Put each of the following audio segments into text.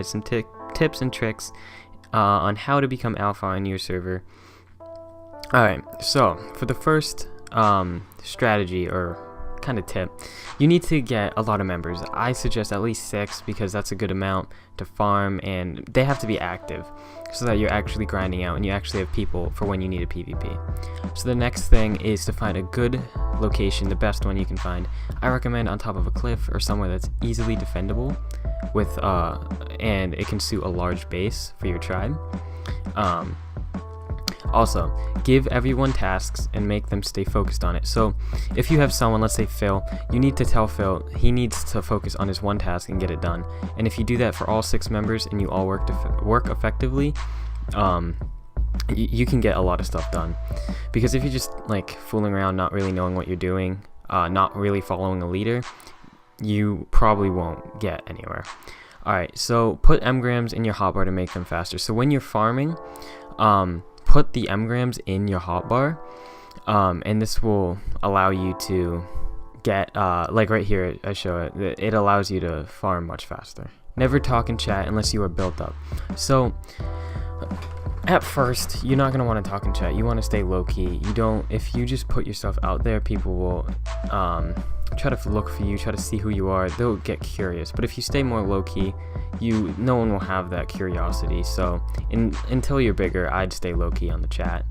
some tips and tricks on how to become alpha on your server. Alright, so for the first strategy or kind of tip, you need to get a lot of members. I suggest at least 6 because that's a good amount to farm, and they have to be active so that you're actually grinding out and you actually have people for when you need a PvP. So the next thing is to find a good location, the best one you can find. I recommend on top of a cliff or somewhere that's easily defendable with and it can suit a large base for your tribe. Also, give everyone tasks and make them stay focused on it. So if you have someone, let's say Phil, you need to tell Phil he needs to focus on his one task and get it done. And if you do that for all 6 members and you all work effectively, you can get a lot of stuff done. Because if you're just like fooling around, not really knowing what you're doing, not really following a leader, you probably won't get anywhere. Alright, so put engrams in your hotbar to make them faster. So when you're farming, put the engrams in your hotbar, and this will allow you to get, like right here I show it, it allows you to farm much faster. Never talk in chat unless you are built up. So at first you're not going to want to talk in chat. You want to stay low-key. If you just put yourself out there, people will try to look for you, try to see who you are. They'll get curious. But if you stay more low-key, no one will have that curiosity. So until you're bigger, I'd stay low-key on the chat.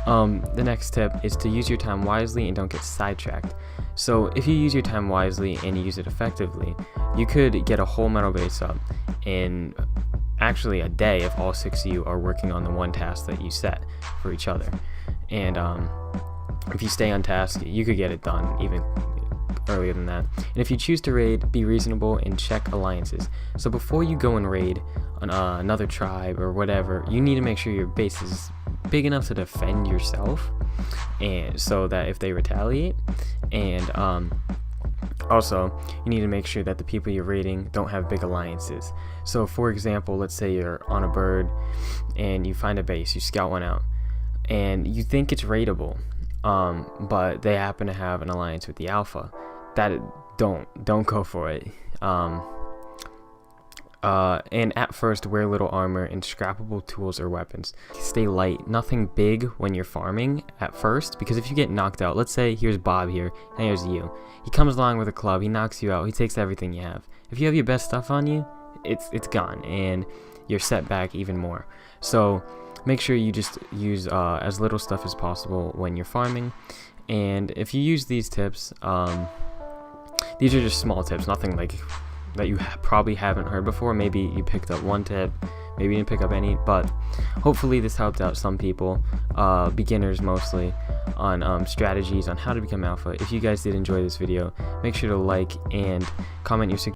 The next tip is to use your time wisely and don't get sidetracked. So if you use your time wisely and you use it effectively, you could get a whole metal base up in actually a day if all 6 of you are working on the one task that you set for each other. And if you stay on task, you could get it done even earlier than that. And if you choose to raid, be reasonable and check alliances. So before you go and raid on another tribe or whatever, you need to make sure your base is big enough to defend yourself, and so that if they retaliate, and also you need to make sure that the people you're raiding don't have big alliances. So for example, let's say you're on a bird and you find a base, you scout one out, and you think it's raidable, but they happen to have an alliance with the alpha. Don't go for it. And at first, wear little armor and scrappable tools or weapons. Stay light, nothing big when you're farming at first, because if you get knocked out, let's say here's Bob here, and here's you. He comes along with a club, he knocks you out, he takes everything you have. If you have your best stuff on you, it's gone, and you're set back even more. So make sure you just use as little stuff as possible when you're farming. And if you use these tips, these are just small tips, nothing like that you probably haven't heard before. Maybe you picked up one tip, maybe you didn't pick up any, but hopefully this helped out some people, beginners mostly, on strategies on how to become alpha. If you guys did enjoy this video, make sure to like and comment your suggestions.